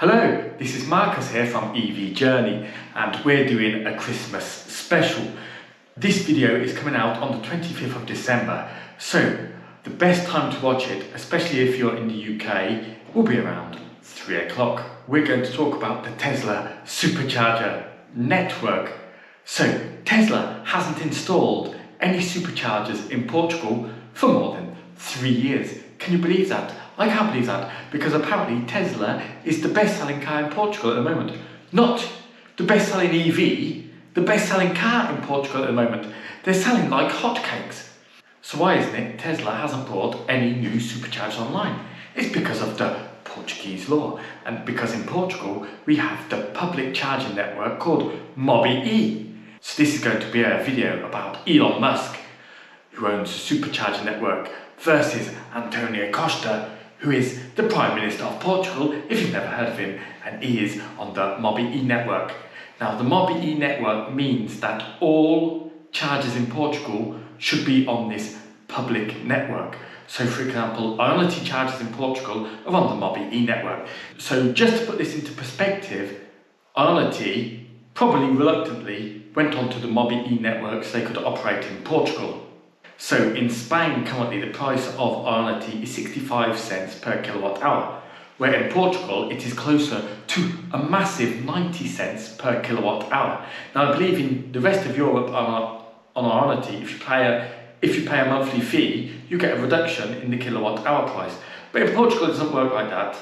Hello, this is Marcus here from EV Journey and we're doing a Christmas special. This video is coming out on the 25th of December, so the best time to watch it, especially if you're in the UK, will be around 3 o'clock. We're going to talk about the Tesla Supercharger network. So Tesla hasn't installed any superchargers in Portugal for more than 3 years. Can you believe that? I can't believe that, because apparently Tesla is the best-selling car in Portugal at the moment. Not the best-selling EV, the best-selling car in Portugal at the moment. They're selling like hotcakes. So why isn't it Tesla hasn't brought any new superchargers online? It's because of the Portuguese law, and because in Portugal we have the public charging network called Mobi.E. So this is going to be a video about Elon Musk, who owns the supercharger network, versus António Costa, who is the Prime Minister of Portugal, if you've never heard of him, and he is on the Mobi.E network. Now, the Mobi.E network means that all chargers in Portugal should be on this public network. So, for example, Ionity chargers in Portugal are on the Mobi.E network. So, just to put this into perspective, Ionity probably reluctantly went onto the Mobi.E network so they could operate in Portugal. So in Spain currently the price of Ionity is 65 cents per kilowatt hour, where in Portugal it is closer to a massive 90 cents per kilowatt hour. Now I believe in the rest of Europe on Ionity, if you pay a monthly fee, you get a reduction in the kilowatt hour price. But in Portugal it doesn't work like that.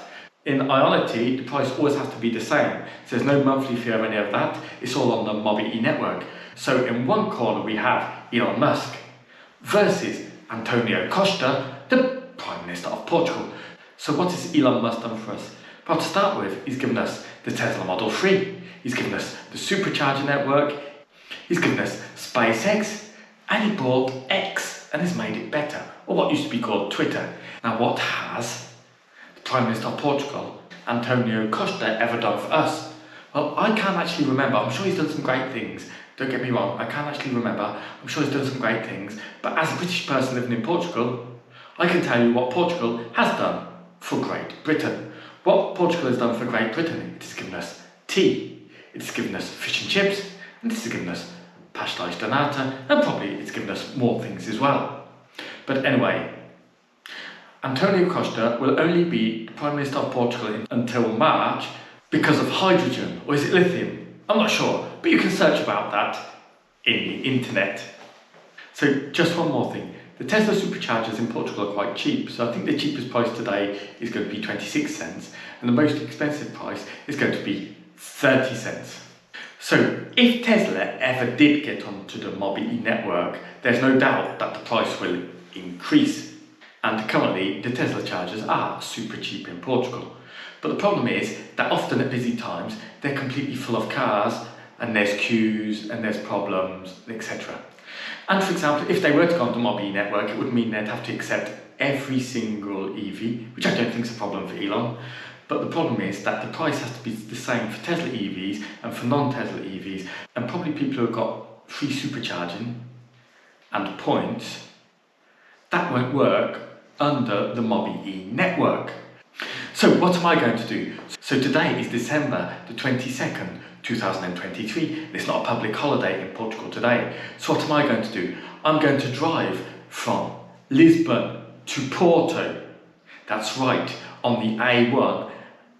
In Ionity the price always has to be the same. So there's no monthly fee or any of that. It's all on the Mobi.E network. So in one corner we have Elon Musk versus António Costa, the Prime Minister of Portugal. So what has Elon Musk done for us? Well, to start with, he's given us the Tesla Model 3, he's given us the Supercharger network, he's given us SpaceX, and he bought X and has made it better, or what used to be called Twitter. Now, what has the Prime Minister of Portugal, António Costa, ever done for us? Well, I can't actually remember. I'm sure he's done some great things. Don't get me wrong, I can't actually remember. I'm sure he's done some great things. But as a British person living in Portugal, I can tell you what Portugal has done for Great Britain. What Portugal has done for Great Britain, it has given us tea, it has given us fish and chips, and it has given us pastéis de nata, and probably it's given us more things as well. But anyway, António Costa will only be the Prime Minister of Portugal until March because of hydrogen, or is it lithium? I'm not sure, but you can search about that in the internet. So just one more thing, the Tesla Superchargers in Portugal are quite cheap, so I think the cheapest price today is going to be 26 cents and the most expensive price is going to be 30 cents. So if Tesla ever did get onto the Mobi.E network, there's no doubt that the price will increase, and currently the Tesla chargers are super cheap in Portugal. But the problem is that often at busy times they're completely full of cars and there's queues and there's problems, etc. And for example, if they were to go on the Mobby network, it would mean they'd have to accept every single EV, which I don't think is a problem for Elon. But the problem is that the price has to be the same for Tesla EVs and for non-Tesla EVs, and probably people who have got free supercharging and points, that won't work under the Mobby.E network. So what am I going to do? So today is December the 22nd, 2023. It's not a public holiday in Portugal today. So what am I going to do? I'm going to drive from Lisbon to Porto. That's right, on the A1,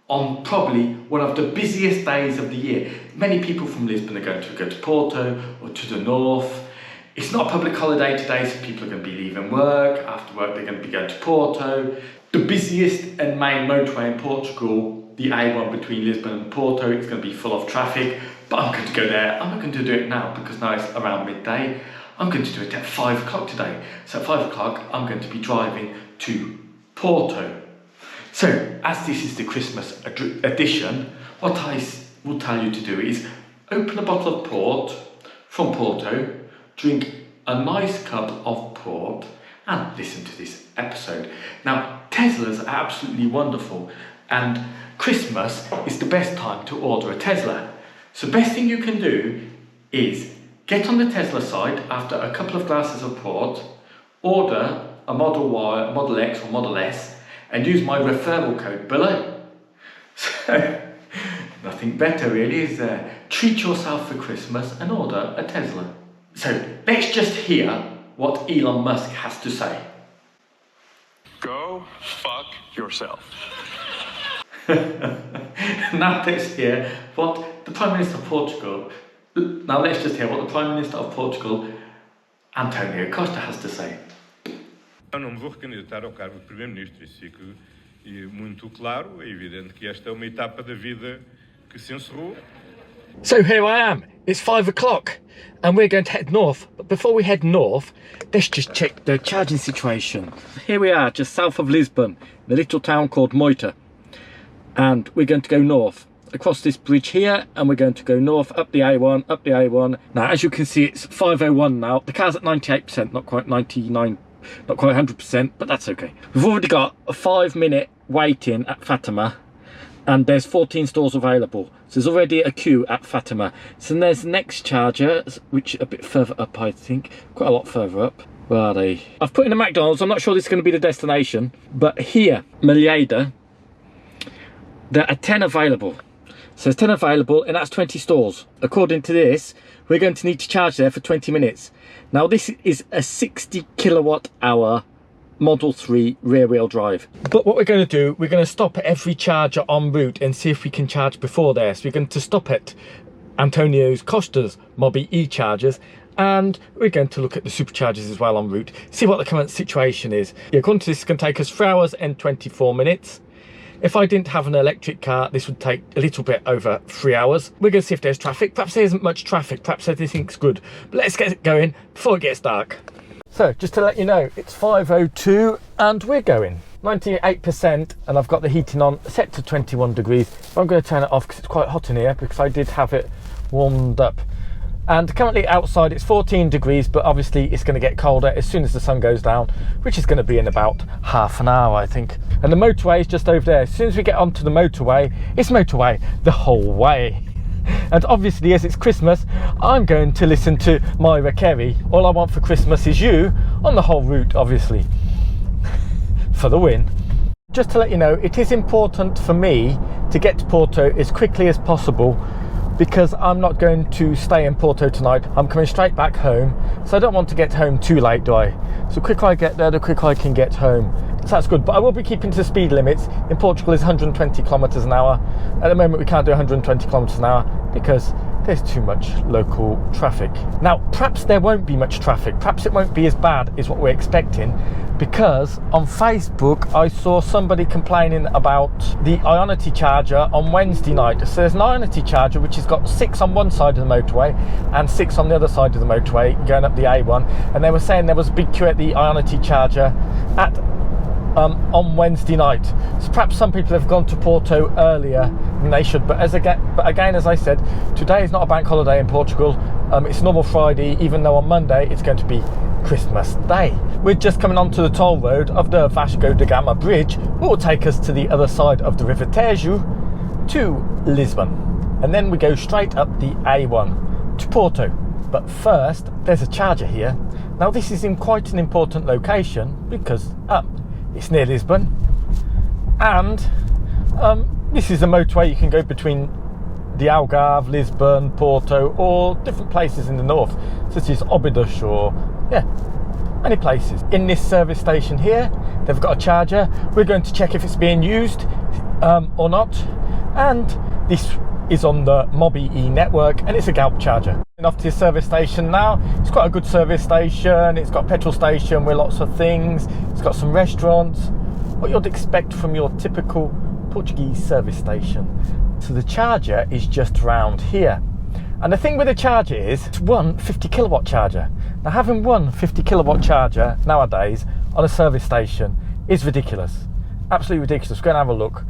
on probably one of the busiest days of the year. Many people from Lisbon are going to go to Porto or to the north. It's not a public holiday today, so people are going to be leaving work. After work, they're going to be going to Porto. The busiest and main motorway in Portugal, the A1 between Lisbon and Porto, is going to be full of traffic, but I'm going to go there. I'm not going to do it now because now it's around midday. I'm going to do it at 5 o'clock today. So at 5 o'clock, I'm going to be driving to Porto. So, as this is the Christmas edition, what I will tell you to do is open a bottle of port from Porto, drink a nice cup of port, and listen to this episode. Now, Teslas are absolutely wonderful, and Christmas is the best time to order a Tesla. So the best thing you can do is get on the Tesla site after a couple of glasses of port, order a Model Y, a Model X or Model S, and use my referral code below. So Nothing better really, is there? Treat yourself for Christmas and order a Tesla. So let's just hear what Elon Musk has to say. Go fuck yourself. Now let's hear what the Prime Minister of Portugal, António Costa, has to say. Eu não me vou recandidatar ao cargo de Primeiro-Ministro, isso fica muito claro. É evidente que esta é uma etapa da vida que se encerrou. So here I am, it's 5 o'clock and we're going to head north. But before we head north, let's just check the charging situation. Here we are, just south of Lisbon, in a little town called Moita. And we're going to go north, across this bridge here, and we're going to go north, up the A1, up the A1. Now, as you can see, it's 5:01 now. The car's at 98%, not quite 99, not quite 100%, but that's okay. We've already got a 5-minute wait-in at Fatima, and there's 14 stores available. So there's already a queue at Fatima. So there's the next charger, which are a bit further up, I think, quite a lot further up. Where are they? I've put in a McDonald's. I'm not sure this is going to be the destination, but here, Miio, there are 10 available. So there's 10 available, and that's 20 stores. According to this, we're going to need to charge there for 20 minutes. Now this is a 60 kilowatt hour Model 3 rear wheel drive. But what we're going to do, we're going to stop at every charger en route and see if we can charge before there. So we're going to stop at António Costa's Mobi.E chargers, and we're going to look at the superchargers as well en route, see what the current situation is. Yeah, according to this, it's going to take us 3 hours and 24 minutes. If I didn't have an electric car, this would take a little bit over 3 hours. We're going to see if there's traffic. Perhaps there isn't much traffic. Perhaps everything's good. But let's get it going before it gets dark. So, just to let you know, it's 5:02 and we're going. 98%, and I've got the heating on, set to 21 degrees. I'm going to turn it off because it's quite hot in here, because I did have it warmed up. And currently outside it's 14 degrees, but obviously it's going to get colder as soon as the sun goes down, which is going to be in about half an hour, I think. And the motorway is just over there. As soon as we get onto the motorway, it's motorway the whole way. And obviously, as it's Christmas, I'm going to listen to Mariah Carey, All I Want for Christmas Is You, on the whole route, obviously, for the win. Just to let you know, it is important for me to get to Porto as quickly as possible, because I'm not going to stay in Porto tonight. I'm coming straight back home, so I don't want to get home too late, do I? So the quicker I get there, the quicker I can get home. So that's good, but I will be keeping to the speed limits. In Portugal, it's 120 kilometers an hour. At the moment, we can't do 120 kilometers an hour because there's too much local traffic. Now, perhaps there won't be much traffic. Perhaps it won't be as bad as what we're expecting, because on Facebook, I saw somebody complaining about the Ionity charger on Wednesday night. So there's an Ionity charger which has got 6 on one side of the motorway and 6 on the other side of the motorway going up the A1. And they were saying there was a big queue at the Ionity charger at on Wednesday night. So perhaps some people have gone to Porto earlier than they should. But again, as I said, today is not a bank holiday in Portugal. It's normal Friday, even though on Monday it's going to be Christmas Day. We're just coming onto the toll road of the Vasco da Gama bridge, which will take us to the other side of the River Tejo to Lisbon. And then we go straight up the A1 to Porto. But first, there's a charger here. Now this is in quite an important location because it's near Lisbon, and this is a motorway you can go between the Algarve, Lisbon, Porto, or different places in the north, such as Óbidos, or many places. In this service station here, they've got a charger. We're going to check if it's being used or not, and this is on the Mobi.E network, and it's a Galp charger. And off to the service station now. It's quite a good service station. It's got a petrol station with lots of things. It's got some restaurants, what you'd expect from your typical Portuguese service station. So the charger is just around here. And the thing with the charger is, it's one 50 kilowatt charger. Now having one 50 kilowatt charger nowadays on a service station is ridiculous. Absolutely ridiculous. Go and have a look.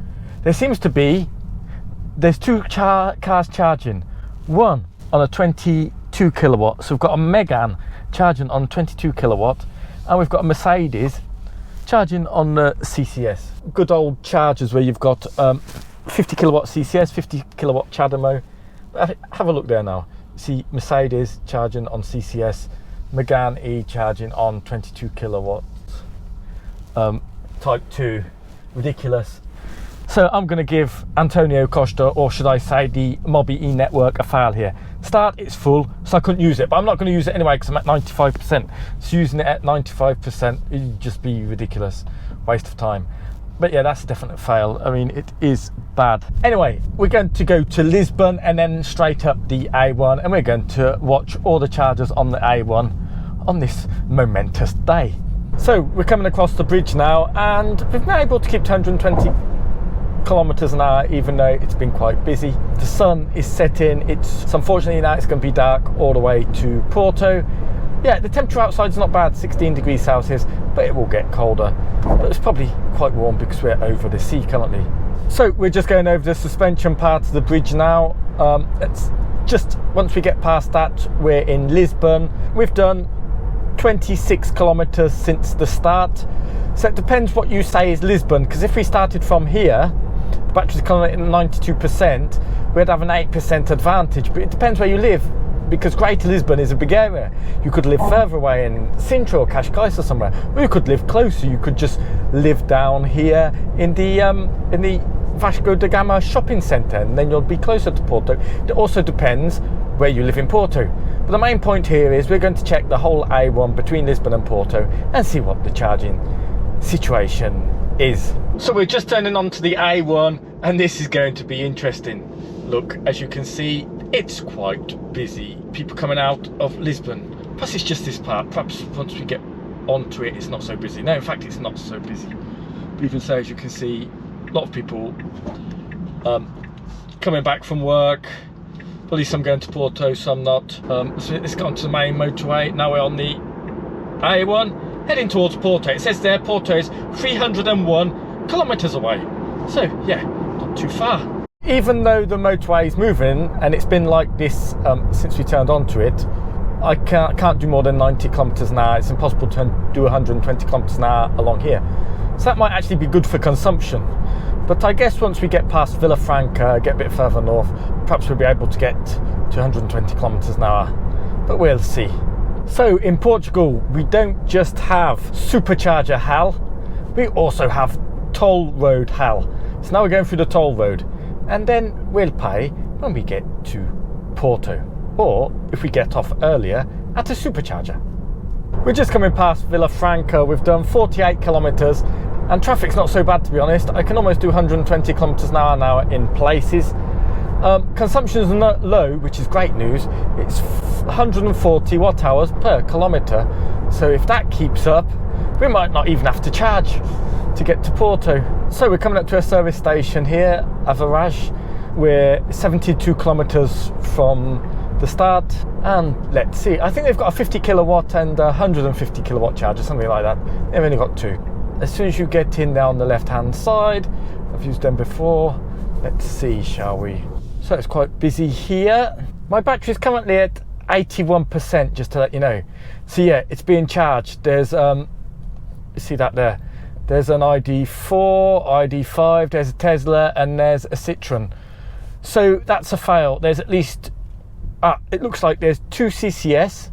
There's 2 cars charging. One on a 22 kilowatt. So we've got a Megane charging on 22 kilowatt, and we've got a Mercedes charging on the CCS. Good old chargers where you've got 50 kilowatt CCS, 50 kilowatt CHAdeMO. Have a look there now. See Mercedes charging on CCS, Megane E charging on 22 kilowatts. Type 2, ridiculous. So I'm going to give António Costa, or should I say the Mobi.E network, a fail here. Start, it's full, so I couldn't use it, but I'm not going to use it anyway because I'm at 95%. So using it at 95% would just be ridiculous, waste of time. But yeah, that's a definite fail. I mean, it is bad. Anyway, we're going to go to Lisbon and then straight up the A1, and we're going to watch all the chargers on the A1 on this momentous day. So we're coming across the bridge now, and we've been able to keep 220 kilometers an hour, even though it's been quite busy. The sun is setting. It's unfortunately now it's going to be dark all the way to Porto. Yeah, the temperature outside is not bad, 16 degrees Celsius, but it will get colder. But it's probably quite warm because we're over the sea currently. So we're just going over the suspension part of the bridge now. It's just once we get past that, we're in Lisbon. We've done 26 kilometers since the start. So it depends what you say is Lisbon, because if we started from here, the battery's currently at 92%, we'd have an 8% advantage, but it depends where you live, because Greater Lisbon is a big area. You could live further away in Sintra or Cascais or somewhere, or you could live closer. You could just live down here in the Vasco da Gama shopping centre, and then you'll be closer to Porto. It also depends where you live in Porto. But the main point here is we're going to check the whole A1 between Lisbon and Porto and see what the charging situation is. So we're just turning on to the A1, and this is going to be interesting. Look, as you can see, it's quite busy. People coming out of Lisbon. Plus it's just this part. Perhaps once we get onto it, it's not so busy. No, in fact, it's not so busy. But even so, as you can see, a lot of people coming back from work. Probably some going to Porto, some not. So let's go on to the main motorway. Now we're on the A1, heading towards Porto. It says there Porto is 301 kilometers away. So yeah, not too far. Even though the motorway is moving, and it's been like this since we turned onto it, I can't do more than 90 kilometers an hour. It's impossible to do 120 kilometers an hour along here. So that might actually be good for consumption. But I guess once we get past Villafranca, get a bit further north, perhaps we'll be able to get to 120 kilometers an hour. But we'll see. So in Portugal, we don't just have Supercharger hell, we also have toll road hell. So now we're going through the toll road, and then we'll pay when we get to Porto, or if we get off earlier at a Supercharger. We're just coming past Villafranca. We've done 48 kilometers, and traffic's not so bad, to be honest. I can almost do 120 kilometers an hour now in places. Consumption is not low, which is great news. It's 140 watt hours per kilometer. So if that keeps up, we might not even have to charge to get to Porto. So we're coming up to a service station here, Avarage. We're 72 kilometers from the start, and let's see. I think they've got a 50 kilowatt and a 150 kilowatt charger, something like that. They've only got two. As soon as you get in there on the left hand side, I've used them before. Let's see, shall we? So it's quite busy here. My battery is currently at 81%, just to let you know. So yeah, it's being charged. There's see that there? There's an ID4, ID5, there's a Tesla, and there's a Citroen. So that's a fail. There's at least it looks like there's two CCS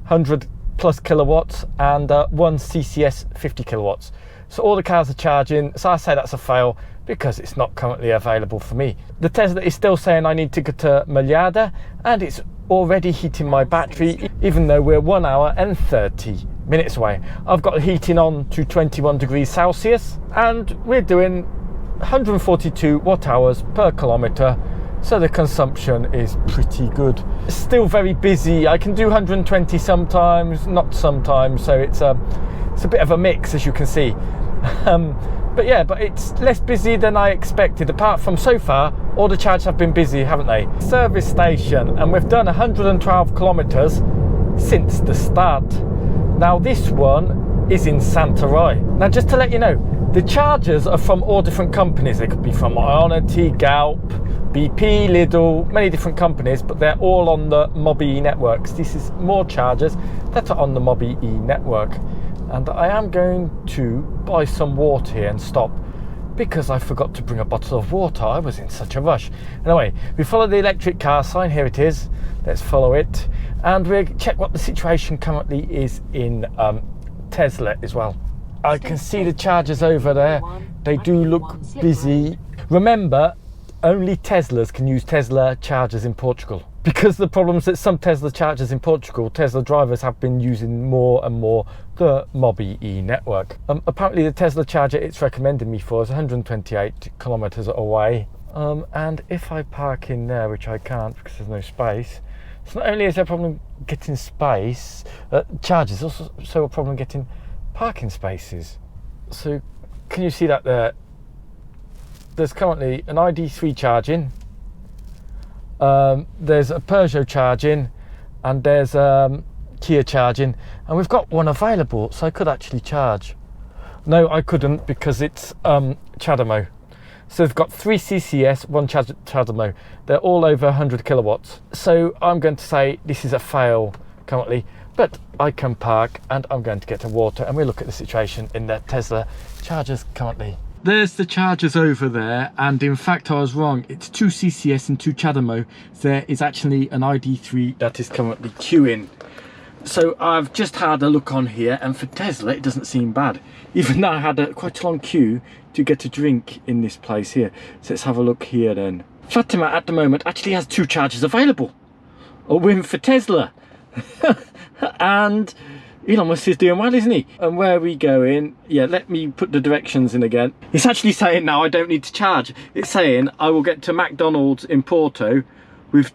100 plus kilowatts and one CCS 50 kilowatts. So all the cars are charging. So I say that's a fail because it's not currently available for me. The Tesla is still saying I need to go to Malhada, and it's already heating my battery, even though we're 1 hour and 30 minutes away. I've got the heating on to 21 degrees Celsius, and we're doing 142 watt hours per kilometer. So the consumption is pretty good. It's still very busy. I can do 120 sometimes, not sometimes. So it's a bit of a mix, as you can see. But yeah, but it's less busy than I expected. Apart from so far, all the charges have been busy, haven't they? Service station, and we've done 112 kilometers since the start. Now this one is in Santarém. Now just to let you know, the chargers are from all different companies. They could be from Ionity, Galp, BP, Lidl, many different companies, but they're all on the Mobi.E networks. This is more chargers that are on the Mobi.E network. And I am going to buy some water here and stop because I forgot to bring a bottle of water. I was in such a rush. Anyway, we follow the electric car sign. Here it is. Let's follow it. And we'll check what the situation currently is in Tesla as well. I can see the chargers over there. They do look busy. Remember, only Teslas can use Tesla chargers in Portugal. Because the problems that some Tesla chargers in Portugal, Tesla drivers have been using more and more the Mobi.E network. Apparently the Tesla charger it's recommended me for is 128 kilometers away. And if I park in there, which I can't because there's no space, so not only is there a problem getting space, chargers, also a problem getting parking spaces. So can you see that there? There's currently an ID3 charging, there's a Peugeot charging, and there's Kia charging, and we've got one available, so I could actually charge. No, I couldn't because it's CHAdeMO. So they've got 3 CCS, 1 CHAdeMO. They're all over 100 kilowatts. So I'm going to say this is a fail currently, but I can park and I'm going to get to water, and we'll look at the situation in the Tesla chargers currently. There's the chargers over there, and in fact I was wrong. It's 2 CCS and 2 CHAdeMO. There is actually an ID3 that is currently queuing. So I've just had a look on here, and for Tesla it doesn't seem bad. Even though I had quite a long queue to get a drink in this place here. So let's have a look here then. Fatima at the moment actually has 2 chargers available. A win for Tesla. And Elon Musk is doing well, isn't he? And where are we going? Yeah, let me put the directions in again. It's actually saying now I don't need to charge. It's saying I will get to McDonald's in Porto with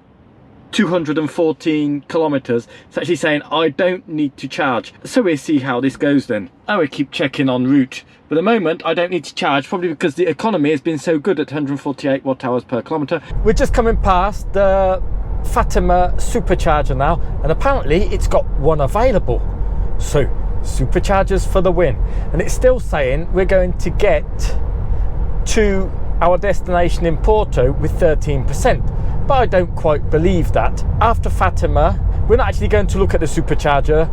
214 kilometers. It's actually saying I don't need to charge. So we'll see how this goes then. I will keep checking en route. But at the moment I don't need to charge, probably because the economy has been so good at 148 watt hours per kilometer. We're just coming past the Fatima Supercharger now, and apparently it's got one available. So superchargers for the win. And it's still saying we're going to get to our destination in Porto with 13%. But I don't quite believe that. After Fatima, we're not actually going to look at the supercharger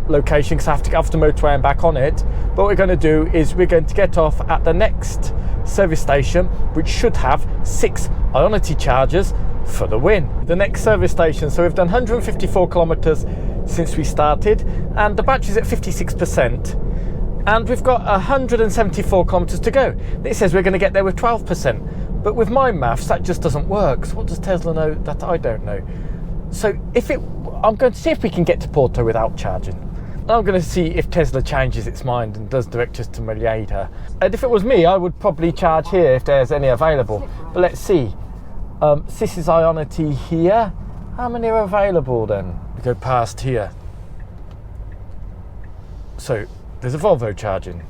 location because I have to get off the motorway and back on it. But what we're going to do is we're going to get off at the next service station, which should have 6 Ionity chargers for the win. The next service station, so we've done 154 kilometers since we started, and the battery's at 56%, and we've got 174 kilometers to go. It says we're going to get there with 12%, but with my maths that just doesn't work. So what does Tesla know that I don't know? So I'm going to see if we can get to Porto without charging. I'm going to see if Tesla changes its mind and does direct us to Miio. And if it was me, I would probably charge here if there's any available. But let's see. This is Ionity here. How many are available then? We go past here. So there's a Volvo charging.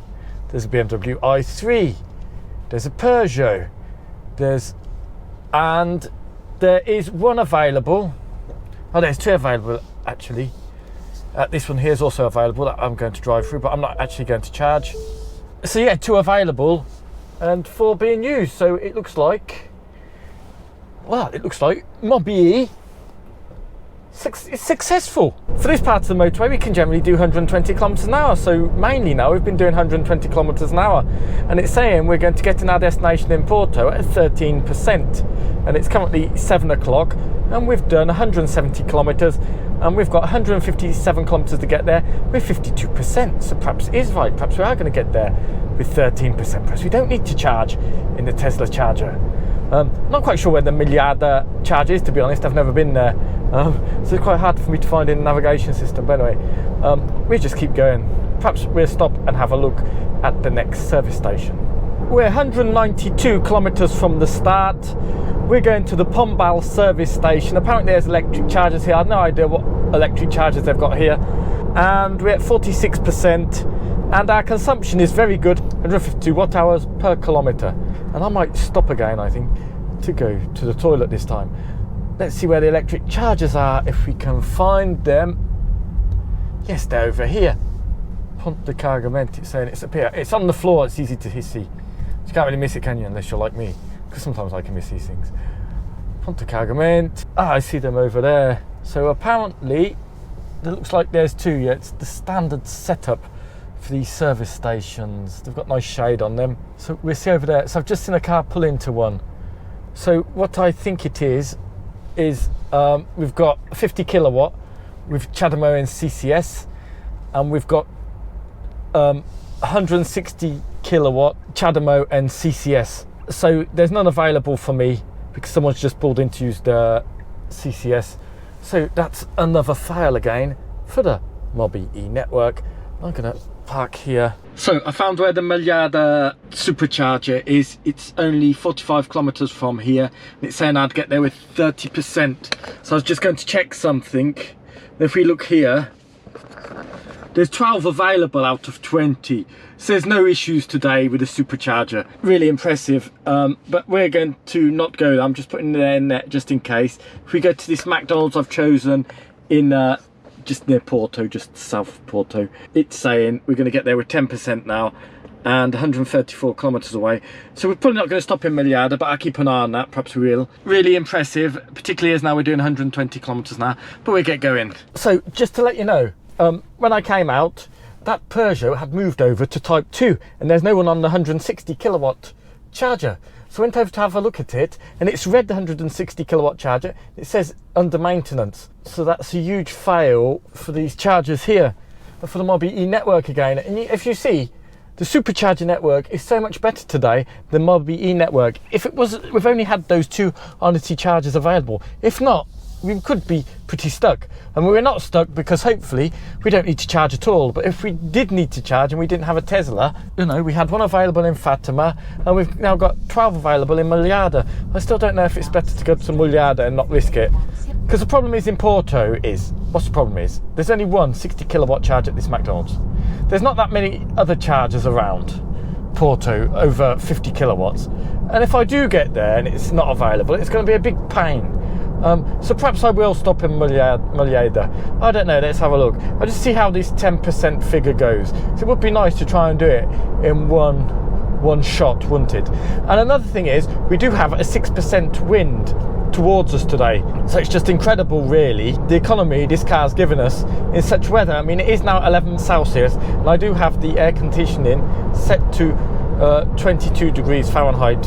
There's a BMW i3. There's a Peugeot. And there is one available. Oh, there's 2 available actually. This one here is also available that I'm going to drive through, but I'm not actually going to charge. So yeah, 2 available and 4 being used. So it looks like, well, it looks like Mobi.E is successful. For this part of the motorway, we can generally do 120 kilometers an hour. So mainly now we've been doing 120 kilometers an hour, and it's saying we're going to get to our destination in Porto at 13%. And it's currently 7 o'clock, and we've done 170 kilometers, and we've got 157 kilometers to get there with 52%. So perhaps it is right. Perhaps we are going to get there with 13%. Perhaps we don't need to charge in the Tesla charger. Not quite sure where the Miio charge is, to be honest. I've never been there, so it's quite hard for me to find in the navigation system. But anyway, we just keep going. Perhaps we'll stop and have a look at the next service station. We're 192 kilometers from the start. We're going to the Pombal service station. Apparently there's electric chargers here. I have no idea what electric chargers they've got here. And we're at 46%, and our consumption is very good, 152 watt hours per kilometer. And I might stop again, I think, to go to the toilet this time. Let's see where the electric chargers are, if we can find them. Yes, they're over here. Ponte Cargamento, it's saying it's up here. It's on the floor, it's easy to see. You can't really miss it, can you, unless you're like me? Because sometimes I can miss these things. Ponte Cargamento. Ah, I see them over there. So apparently, it looks like there's 2. Yeah, it's the standard setup for these service stations. They've got nice shade on them. So we'll see over there. So I've just seen a car pull into one. So what I think it is we've got 50 kilowatt with CHAdeMO and CCS, and we've got 160 kilowatt CHAdeMO and CCS. So there's none available for me because someone's just pulled in to use the CCS. So that's another fail again for the Mobi.E network. I'm gonna park here. So I found where the Miio Supercharger is. It's only 45 kilometers from here. And it's saying I'd get there with 30%. So I was just going to check something. If we look here, there's 12 available out of 20. So there's no issues today with the Supercharger. Really impressive. But we're going to not go there. I'm just putting it in there just in case. If we go to this McDonald's I've chosen in just near Porto, just south of Porto, it's saying we're going to get there with 10% now and 134 kilometers away. So we're probably not going to stop in Miio, but I'll keep an eye on that. Perhaps we will. Really impressive, particularly as now we're doing 120 kilometers now, but we'll get going. So just to let you know, when I came out, that Peugeot had moved over to Type 2 and there's no one on the 160 kilowatt charger. So I went over to have a look at it and it's read the 160 kilowatt charger. It says under maintenance. So that's a huge fail for these chargers here, for the Mobi.E network again. And if you see, the Supercharger network is so much better today than Mobi.E network. If it was, we've only had those two Onity chargers available. If not, we could be pretty stuck. And we're not stuck because hopefully we don't need to charge at all. But if we did need to charge and we didn't have a Tesla, you know, we had one available in Fatima and we've now got 12 available in Miio. I still don't know if it's better to go to Miio and not risk it. Because the problem is in Porto is, what's the problem is? There's only one 60 kilowatt charge at this McDonald's. There's not that many other chargers around Porto over 50 kilowatts. And if I do get there and it's not available, it's going to be a big pain. So perhaps I will stop in Miio. I don't know, let's have a look. I'll just see how this 10% figure goes. So it would be nice to try and do it in one shot, wouldn't it? And another thing is, we do have a 6% wind towards us today. So it's just incredible, really, the economy this car's given us in such weather. I mean, it is now 11 Celsius, and I do have the air conditioning set to 22 degrees Fahrenheit.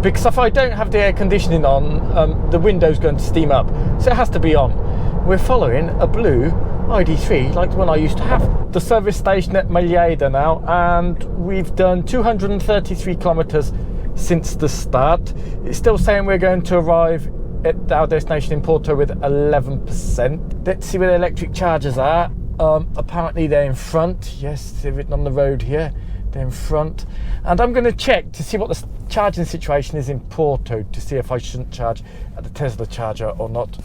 Because if I don't have the air conditioning on, the window's going to steam up. So it has to be on. We're following a blue ID3 like the one I used to have. The service station at Miio now, and we've done 233 kilometers since the start. It's still saying we're going to arrive at our destination in Porto with 11%. Let's see where the electric chargers are. Apparently they're in front. Yes, they're written on the road here. They're in front. And I'm going to check to see what the charging situation is in Porto to see if I shouldn't charge at the Tesla charger or not,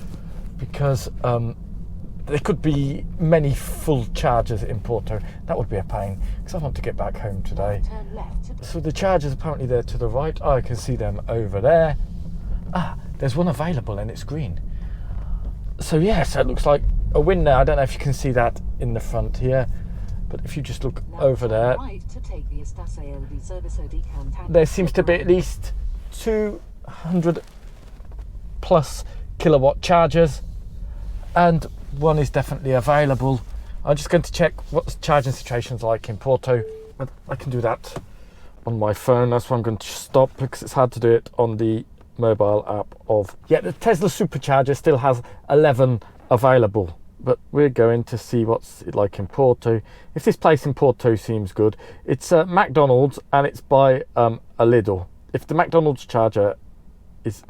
because there could be many full chargers in Porto. That would be a pain because I want to get back home today. So the chargers apparently there to the right. I can see them over there. There's one available and it's green. So yes, it looks like a win there. I don't know if you can see that in the front here, but if you just look over there, there seems to be at least 200 plus kilowatt chargers, and one is definitely available. I'm just going to check what the charging situation's like in Porto. I can do that on my phone. That's why I'm going to stop, because it's hard to do it on the mobile app of... Yeah, the Tesla Supercharger still has 11 available, but we're going to see what's it like in Porto. If this place in Porto seems good, it's a McDonald's and it's by a Lidl. If the McDonald's charger is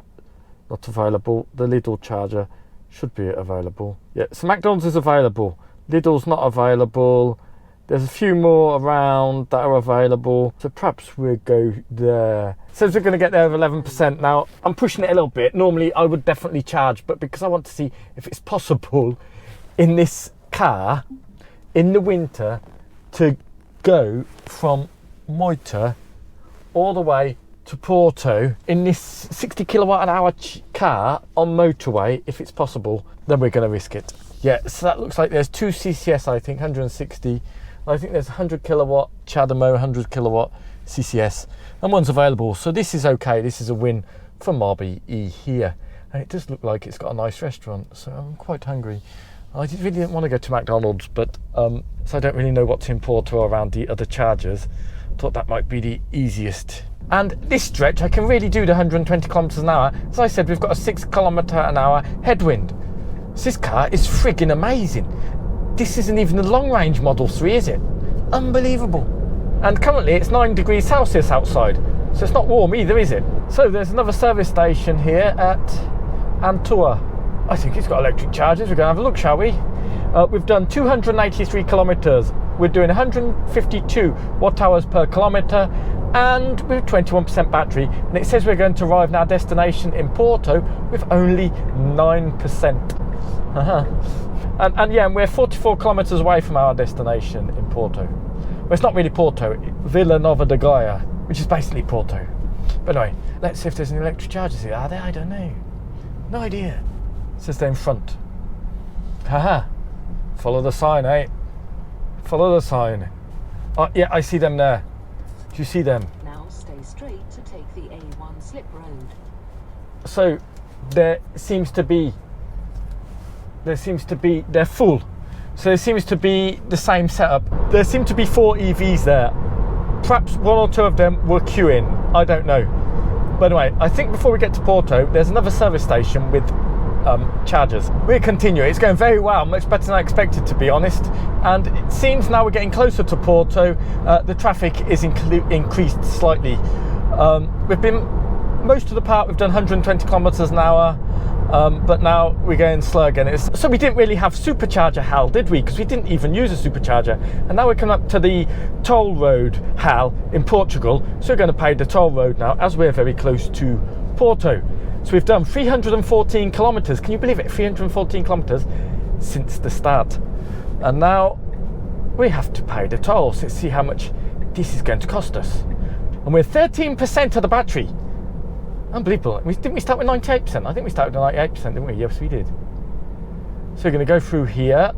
not available, the Lidl charger should be available. Yeah, so McDonald's is available, Lidl's not available. There's a few more around that are available, so perhaps we'll go there. Says we're going to get there with 11%. Now, I'm pushing it a little bit. Normally, I would definitely charge, but because I want to see if it's possible in this car, in the winter, to go from Moita all the way to Porto in this 60 kilowatt an hour car on motorway, if it's possible, then we're going to risk it. Yeah, so that looks like there's two CCS, I think, 160. I think there's 100 kilowatt CHAdeMO, 100 kilowatt CCS, and one's available. So this is okay. This is a win for Mobi.E here. And it does look like it's got a nice restaurant, so I'm quite hungry. I really didn't want to go to McDonald's, but so I don't really know what's in Porto around the other chargers. Thought that might be the easiest. And this stretch, I can really do the 120 kilometers an hour. As I said, we've got a 6 kilometer an hour headwind. So this car is friggin' amazing. This isn't even the long range Model 3, is it? Unbelievable. And currently it's 9 degrees Celsius outside, so it's not warm either, is it? So there's another service station here at Antua. I think it's got electric chargers. We're going to have a look, shall we? We've done 283 kilometres. We're doing 152 watt hours per kilometre, and with 21% battery. And it says we're going to arrive in our destination in Porto with only 9%. And yeah, we're 44 kilometres away from our destination in Porto. Well, it's not really Porto, Vila Nova de Gaia, which is basically Porto. But anyway, let's see if there's any electric chargers here. Are there? I don't know. No idea. It says they're in front. Haha. Follow the sign, eh? Follow the sign. Oh, yeah, I see them there. Do you see them? Now stay straight to take the A1 slip road. So they're full. So there seems to be the same setup. There seem to be 4 EVs there. Perhaps 1 or 2 of them were queuing. I don't know. But anyway, I think before we get to Porto, there's another service station with chargers. We'll continue. It's going very well, much better than I expected, to be honest. And it seems now we're getting closer to Porto. The traffic is increased slightly. We've been most of the part. We've done 120 kilometers an hour. But now we're going slow again. So we didn't really have supercharger HAL, did we? Because we didn't even use a supercharger. And now we're coming up to the toll road HAL in Portugal. So we're going to pay the toll road now, as we're very close to Porto. So we've done 314 kilometres. Can you believe it? 314 kilometres since the start. And now we have to pay the toll. So let's see how much this is going to cost us. And we're 13% of the battery. Unbelievable. Didn't we start with 98%? I think we started with 98%, didn't we? Yes, we did. So we're going to go through here.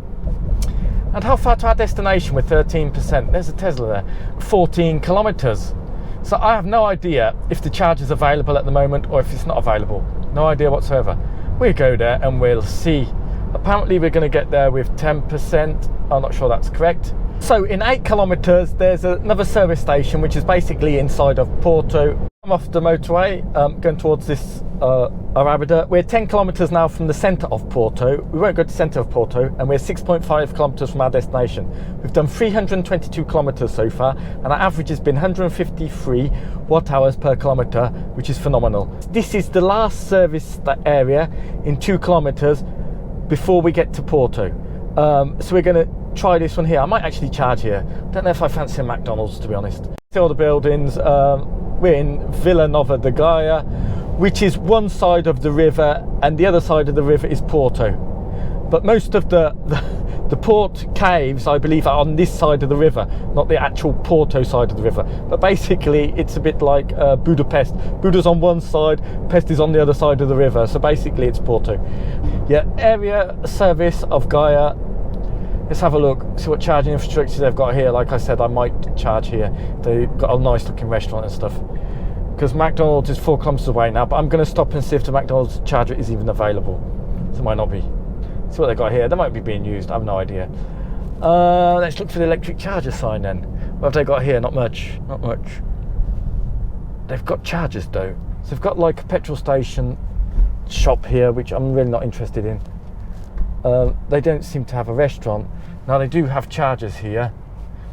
And how far to our destination with 13%? There's a Tesla there. 14 kilometres. So I have no idea if the charge is available at the moment or if it's not available. No idea whatsoever. We'll go there and we'll see. Apparently we're going to get there with 10%. I'm not sure that's correct. So in 8 kilometres, there's another service station, which is basically inside of Porto. I'm off the motorway, going towards this Arabida. We're 10 kilometres now from the centre of Porto. We won't go to the centre of Porto, and we're 6.5 kilometres from our destination. We've done 322 kilometres so far, and our average has been 153 watt hours per kilometre, which is phenomenal. This is the last service area in 2 kilometres before we get to Porto. So we're going to try this one here. I might actually charge here. Don't know if I fancy a McDonald's, to be honest. See all the buildings. We're in Vila Nova de Gaia, which is one side of the river, and the other side of the river is Porto. But most of the port caves, I believe, are on this side of the river, not the actual Porto side of the river. But basically, it's a bit like Budapest. Buda's on one side, Pest is on the other side of the river. So basically, it's Porto. Yeah, area service of Gaia. Let's have a look, see what charging infrastructure they've got here. Like I said, I might charge here. They've got a nice looking restaurant and stuff. Because McDonald's is 4 kilometres away now, but I'm going to stop and see if the McDonald's charger is even available. So it might not be. See what they've got here. They might be being used, I have no idea. Let's look for the electric charger sign then. What have they got here? Not much, not much. They've got chargers though. So they've got like a petrol station shop here, which I'm really not interested in. They don't seem to have a restaurant. Now they do have chargers here,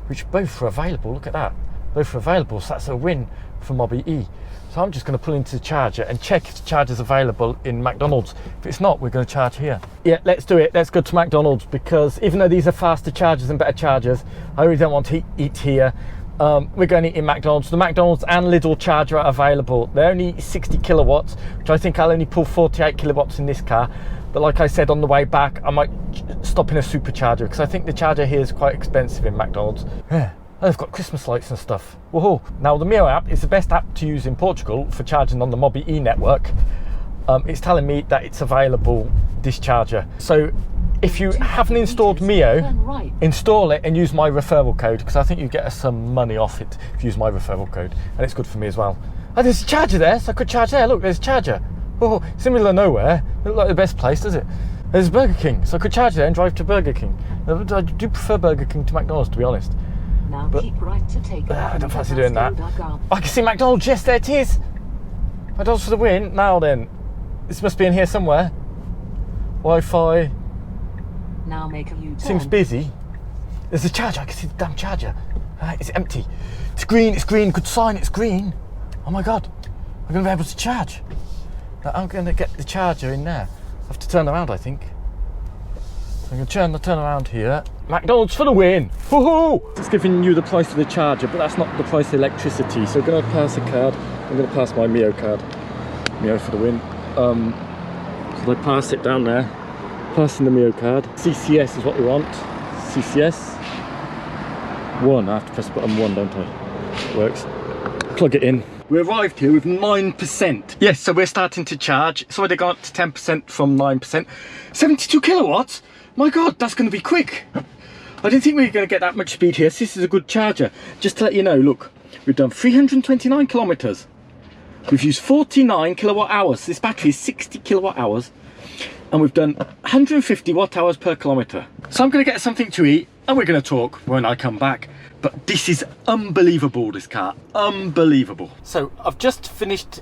which both are available. Look at that, both are available. So that's a win for Mobi.E. So I'm just going to pull into the charger and check if the charger's available in McDonald's. If it's not, we're going to charge here. Yeah, let's do it. Let's go to McDonald's, because even though these are faster chargers and better chargers, I really don't want to eat here. We're going to eat in McDonald's. The McDonald's and Lidl charger are available. They're only 60 kilowatts, which I think I'll only pull 48 kilowatts in this car. But like I said, on the way back, I might stop in a supercharger, because I think the charger here is quite expensive in McDonald's. Yeah. They've got Christmas lights and stuff. Woohoo! Now the Miio app is the best app to use in Portugal for charging on the Mobi.E network. It's telling me that it's available, this charger. So if you haven't installed Miio, install it and use my referral code, because I think you get some money off it if you use my referral code, and it's good for me as well. Oh, there's a charger there, so I could charge there. Look, there's a charger. Oh, it's in the middle of nowhere. It looks like the best place, does it? There's Burger King, so I could charge there and drive to Burger King. I do prefer Burger King to McDonald's, to be honest. Now but keep right to take I don't fancy doing that. I can see McDonald's. Yes, there it is. McDonald's for the win. Now then, this must be in here somewhere. Wi-Fi. Now make a U-turn. Seems busy. There's a charger. I can see the damn charger. It's empty. It's green, good sign, it's green. Oh my God, I'm gonna be able to charge. I'm gonna get the charger in there. I have to turn around, I think. So I'm gonna turn around here. McDonald's for the win! Woohoo! It's giving you the price of the charger, but that's not the price of electricity. So I'm gonna pass a card. I'm gonna pass my Miio card. Miio for the win. So I pass it down there. Passing the Miio card. CCS is what we want. CCS. 1. I have to press button 1, don't I? Works. Plug it in. We arrived here with 9%. Yes, so we're starting to charge. It's already gone up to 10% from 9%. 72 kilowatts? My God, that's going to be quick. I didn't think we were going to get that much speed here. So this is a good charger. Just to let you know, look, we've done 329 kilometers. We've used 49 kilowatt hours. This battery is 60 kilowatt hours. And we've done 150 watt hours per kilometer. So I'm going to get something to eat and we're going to talk when I come back. But this is unbelievable, this car. Unbelievable. So I've just finished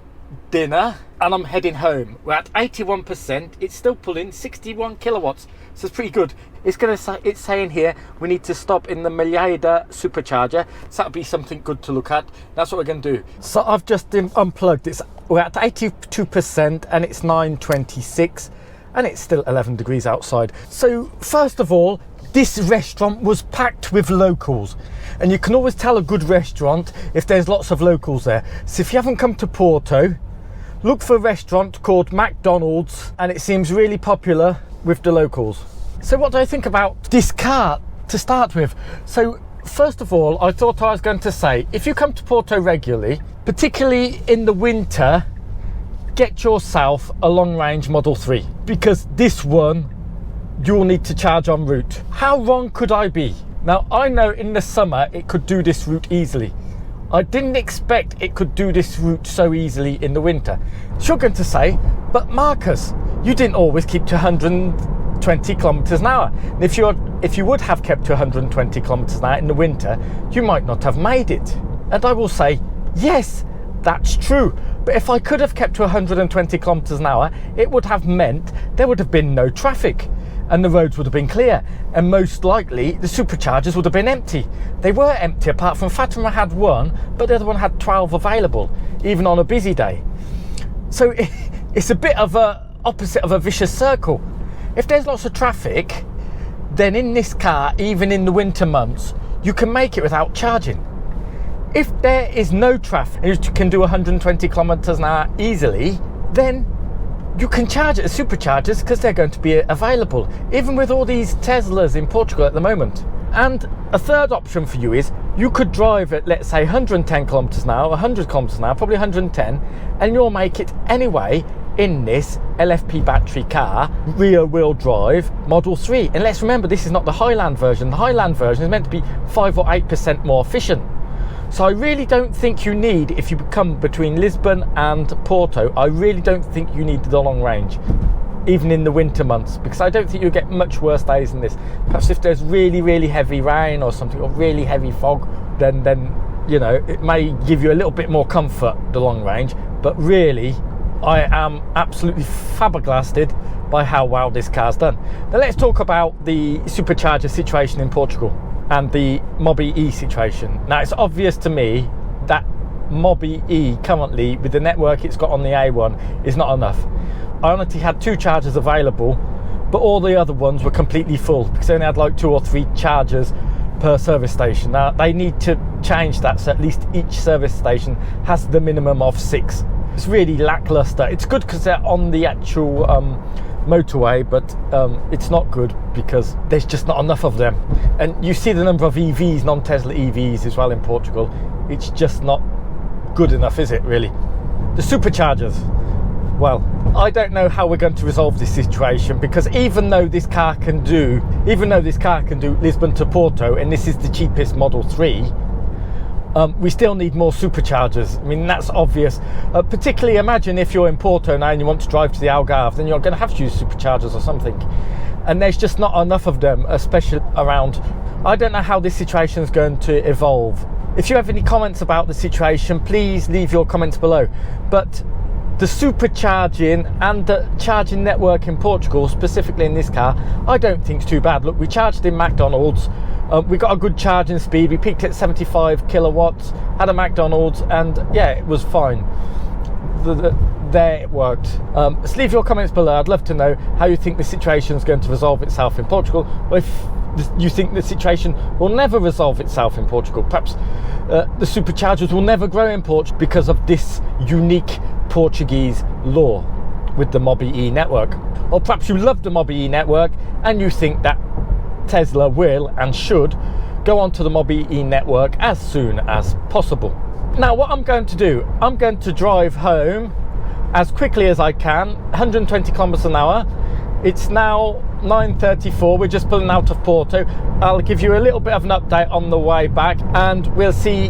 dinner and I'm heading home. We're at 81%. It's still pulling 61 kilowatts. So it's pretty good. It's saying here we need to stop in the Tesla Supercharger. So that'll be something good to look at. That's what we're going to do. So I've just unplugged. We're at 82% and it's 9:26 and it's still 11 degrees outside. So first of all, this restaurant was packed with locals, and you can always tell a good restaurant if there's lots of locals there. So if you haven't come to Porto, look for a restaurant called McDonald's, and it seems really popular with the locals. So what do I think about this car to start with? So first of all, I thought I was going to say, if you come to Porto regularly, particularly in the winter, get yourself a long range Model 3, because this one you'll need to charge en route. How wrong could I be? Now, I know in the summer it could do this route easily. I didn't expect it could do this route so easily in the winter. So you're going to say, but Marcus, you didn't always keep to 120 kilometers an hour. And if you would have kept to 120 kilometers an hour in the winter, you might not have made it. And I will say, yes, that's true. But if I could have kept to 120 kilometers an hour, it would have meant there would have been no traffic. And the roads would have been clear, and most likely the superchargers would have been empty. They were empty, apart from Fatima had one, but the other one had 12 available, even on a busy day. So it's a bit of a opposite of a vicious circle. If there's lots of traffic, then in this car, even in the winter months, you can make it without charging. If there is no traffic, and you can do 120 kilometers an hour easily, then you can charge at the superchargers because they're going to be available, even with all these Teslas in Portugal at the moment. And a third option for you is you could drive at, let's say, 110 kilometers an hour, 100 kilometers an hour, probably 110, and you'll make it anyway in this LFP battery car, rear wheel drive Model 3. And let's remember, this is not the Highland version. The Highland version is meant to be 5 or 8% more efficient. So I really don't think you need, if you come between Lisbon and Porto, I really don't think you need the long range, even in the winter months, because I don't think you'll get much worse days than this. Perhaps if there's really, really heavy rain or something, or really heavy fog, then you know, it may give you a little bit more comfort, the long range. But really, I am absolutely flabbergasted by how well this car's done. Now let's talk about the supercharger situation in Portugal and the Mobi.E situation. Now it's obvious to me that Mobi.E currently, with the network it's got on the A1, is not enough. I honestly had 2 chargers available, but all the other ones were completely full because they only had like 2 or 3 chargers per service station. Now they need to change that so at least each service station has the minimum of 6. It's really lackluster. It's good because they're on the actual motorway, but it's not good because there's just not enough of them. And you see the number of EVs, non-Tesla EVs as well in Portugal. It's just not good enough, is it really? The superchargers, well, I don't know how we're going to resolve this situation, because even though this car can do Lisbon to Porto, and this is the cheapest Model 3, we still need more superchargers. I mean, that's obvious. Particularly, imagine if you're in Porto now and you want to drive to the Algarve, then you're going to have to use superchargers or something. And there's just not enough of them, especially around. I don't know how this situation is going to evolve. If you have any comments about the situation, please leave your comments below. But the supercharging and the charging network in Portugal, specifically in this car, I don't think it's too bad. Look, we charged in McDonald's. We got a good charging speed. We peaked at 75 kilowatts, had a McDonald's, and yeah, it was fine. There it worked. So leave your comments below. I'd love to know how you think the situation is going to resolve itself in Portugal, or if you think the situation will never resolve itself in Portugal. Perhaps the superchargers will never grow in Portugal because of this unique Portuguese law with the Mobi.E network. Or perhaps you love the Mobi.E network and you think that Tesla will and should go onto the Mobi.E network as soon as possible. Now what I'm going to do, I'm going to drive home as quickly as I can, 120 kilometers an hour. It's now 9:34, we're just pulling out of Porto. I'll give you a little bit of an update on the way back, and we'll see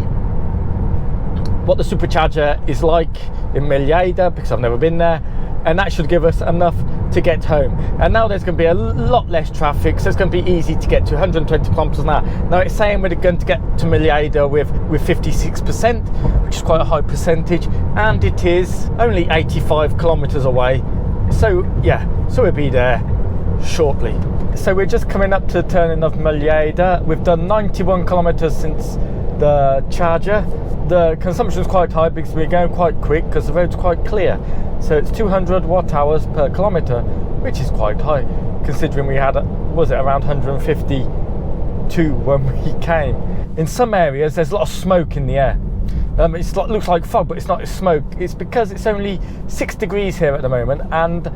what the supercharger is like in Miio, because I've never been there, and that should give us enough to get home. And now there's going to be a lot less traffic, so it's going to be easy to get to 120 kilometers an hour. Now it's saying we're going to get to Miio with 56%, which is quite a high percentage, and it is only 85 kilometers away. So yeah, so we'll be there shortly. So we're just coming up to the turning of Miio. We've done 91 kilometers since the charger. The consumption is quite high because we're going quite quick because the road's quite clear. So it's 200 watt hours per kilometer, which is quite high considering we had, was it around 152 when we came. In some areas there's a lot of smoke in the air. It looks like fog, but it's not, it's smoke. It's because it's only 6 degrees here at the moment, and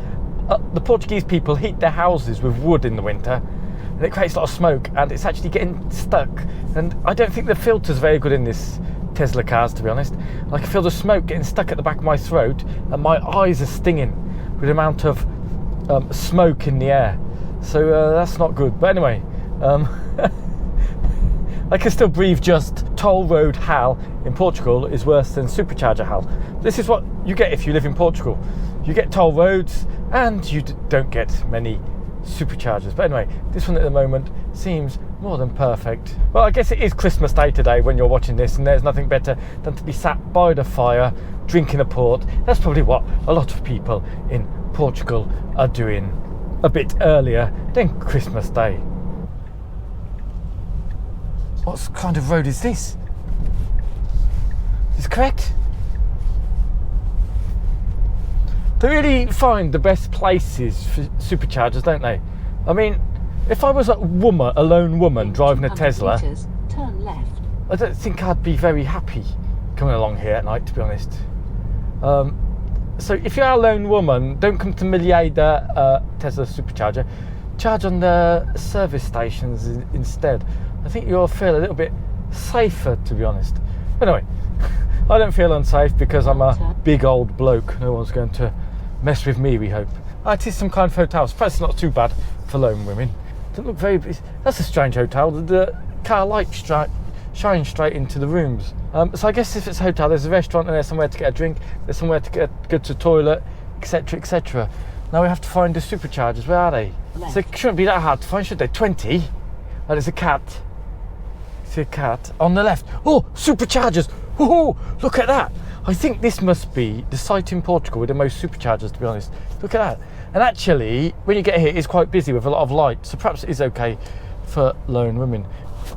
the Portuguese people heat their houses with wood in the winter, and it creates a lot of smoke, and it's actually getting stuck. And I don't think the filter's very good in this Tesla cars, to be honest. I can feel the smoke getting stuck at the back of my throat, and my eyes are stinging with the amount of smoke in the air. So that's not good. But anyway, I can still breathe just. Toll road hell in Portugal is worse than supercharger hell. This is what you get if you live in Portugal. You get toll roads and you don't get many superchargers. But anyway, this one at the moment seems more than perfect. Well, I guess it is Christmas Day today when you're watching this, and there's nothing better than to be sat by the fire drinking a port. That's probably what a lot of people in Portugal are doing a bit earlier than Christmas Day. What kind of road is this? Is this correct? They really find the best places for superchargers, don't they? I mean, if I was a lone woman driving a Tesla, turn left. I don't think I'd be very happy coming along here at night, to be honest. So if you're a lone woman, don't come to Miio Tesla Supercharger. Charge on the service stations instead. I think you'll feel a little bit safer, to be honest. But anyway, I don't feel unsafe because I'm a big old bloke. No one's going to mess with me, we hope. It is some kind of hotel. It's not too bad for lone women. It doesn't look very... That's a strange hotel. The car lights shine straight into the rooms. So I guess if it's a hotel, there's a restaurant and there's somewhere to get a drink, there's somewhere to go to the toilet, etc, etc. Now we have to find the superchargers. Where are they? Left. So it shouldn't be that hard to find, should they? 20? And there's a cat. See a cat on the left. Oh, superchargers! Oh, look at that! I think this must be the site in Portugal with the most superchargers, to be honest. Look at that. And actually, when you get here, it's quite busy with a lot of light, so perhaps it is okay for lone women.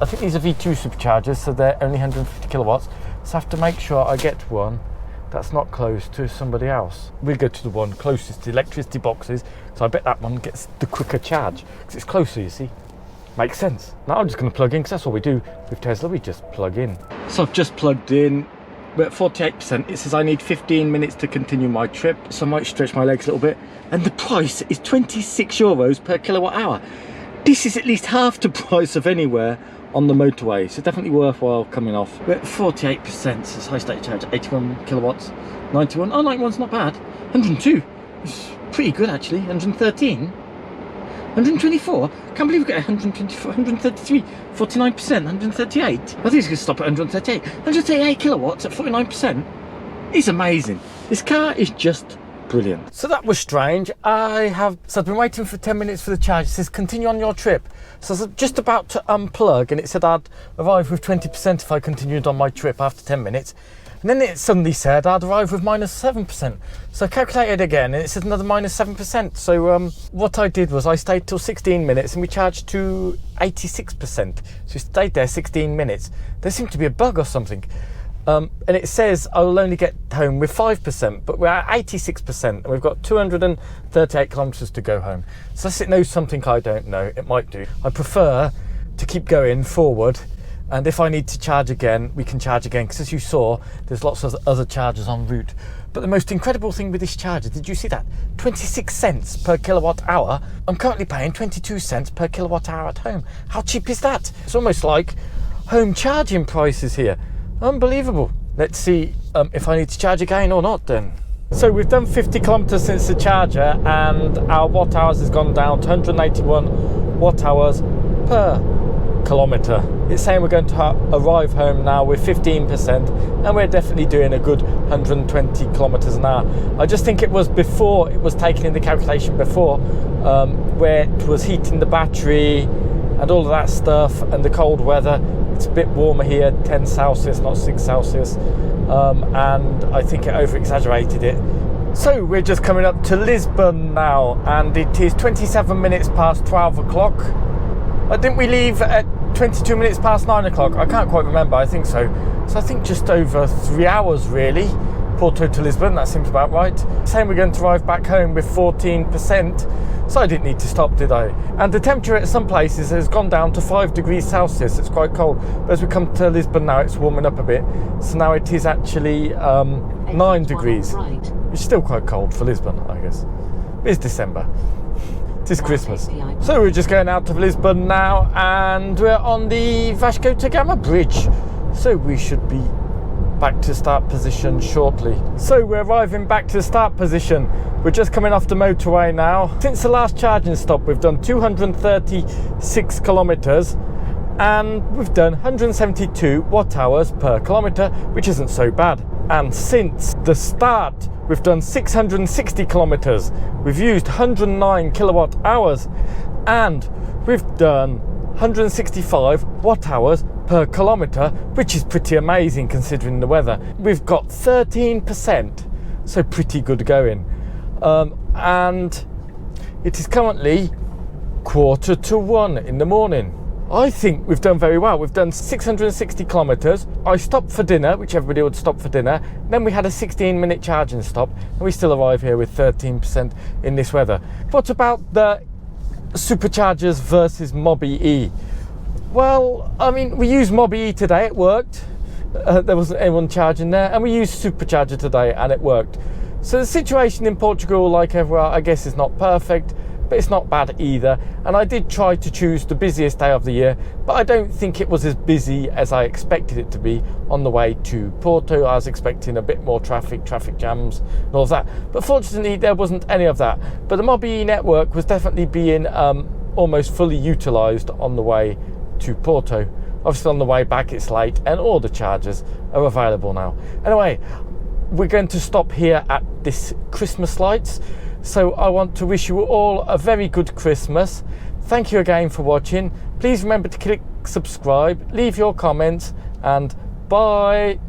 I think these are V2 superchargers, so they're only 150 kilowatts. So I have to make sure I get one that's not close to somebody else. We'll go to the one closest to electricity boxes, so I bet that one gets the quicker charge, because it's closer, you see. Makes sense. Now I'm just going to plug in, because that's what we do with Tesla, we just plug in. So I've just plugged in, we're at 48%. It says I need 15 minutes to continue my trip, so I might stretch my legs a little bit. And the price is 26 euros per kilowatt hour. This is at least half the price of anywhere on the motorway, so definitely worthwhile coming off. We're at 48%, so it's high state charge, 81 kilowatts, 91, oh 91's not bad, 102, it's pretty good actually, 113, 124, can't believe we get 124, 133, 49%, 138, I think it's going to stop at 138, 138 kilowatts at 49%, it's amazing. This car is just brilliant. So that was strange. I've been waiting for 10 minutes for the charge. It says continue on your trip. So I was just about to unplug and it said I'd arrive with 20% if I continued on my trip after 10 minutes. And then it suddenly said I'd arrive with -7%. So I calculated again and it said another -7%. So what I did was I stayed till 16 minutes and we charged to 86%. So we stayed there 16 minutes. There seemed to be a bug or something. And it says I will only get home with 5%, but we're at 86% and we've got 238 kilometres to go home. So unless it knows something I don't know, it might do. I prefer to keep going forward, and if I need to charge again, we can charge again, because as you saw, there's lots of other chargers en route. But the most incredible thing with this charger, did you see that? 26 cents per kilowatt hour. I'm currently paying 22 cents per kilowatt hour at home. How cheap is that? It's almost like home charging prices here. Unbelievable. Let's see if I need to charge again or not then. So we've done 50 kilometers since the charger and our watt hours has gone down to 181 watt hours per kilometer. It's saying we're going to arrive home now with 15% and we're definitely doing a good 120 kilometers an hour. I just think it was before, it was taken in the calculation before, where it was heating the battery and all of that stuff, and the cold weather. It's a bit warmer here, 10 Celsius, not 6 Celsius, and I think it over-exaggerated it. So we're just coming up to Lisbon now, and it is 27 minutes past 12 o'clock. Didn't we leave at 22 minutes past 9 o'clock? I can't quite remember, I think so. So I think just over 3 hours really. Porto to Lisbon, that seems about right. Saying we're going to arrive back home with 14%, so I didn't need to stop, did I? And the temperature at some places has gone down to 5 degrees Celsius. It's quite cold, but as we come to Lisbon now, it's warming up a bit. So now it is actually 9 degrees, which is still quite cold for Lisbon, I guess. It's December. It is Christmas. So we're just going out of Lisbon now, and we're on the Vasco da Gama bridge. So we should be back to start position shortly. So we're arriving back to the start position. We're just coming off the motorway now. Since the last charging stop, we've done 236 kilometers and we've done 172 watt hours per kilometer, which isn't so bad. And since the start, we've done 660 kilometers. We've used 109 kilowatt hours and we've done 165 watt hours per kilometre, which is pretty amazing considering the weather. We've got 13%, so pretty good going. And it is currently 1:45 in the morning. I think we've done very well. We've done 660 kilometres. I stopped for dinner, which everybody would stop for dinner. Then we had a 16-minute charging stop, and we still arrive here with 13% in this weather. What about the Superchargers versus Mobi.E? Well, I mean, we used Mobi.E today, it worked. There wasn't anyone charging there, and we used Supercharger today and it worked. So the situation in Portugal, like everywhere, I guess is not perfect, but it's not bad either. And I did try to choose the busiest day of the year, but I don't think it was as busy as I expected it to be on the way to Porto. I was expecting a bit more traffic jams and all of that. But fortunately, there wasn't any of that. But the Mobi.E network was definitely being almost fully utilised on the way to Porto. Obviously on the way back it's late and all the chargers are available now. Anyway, we're going to stop here at this Christmas lights. So I want to wish you all a very good Christmas. Thank you again for watching. Please remember to click subscribe, leave your comments, and bye.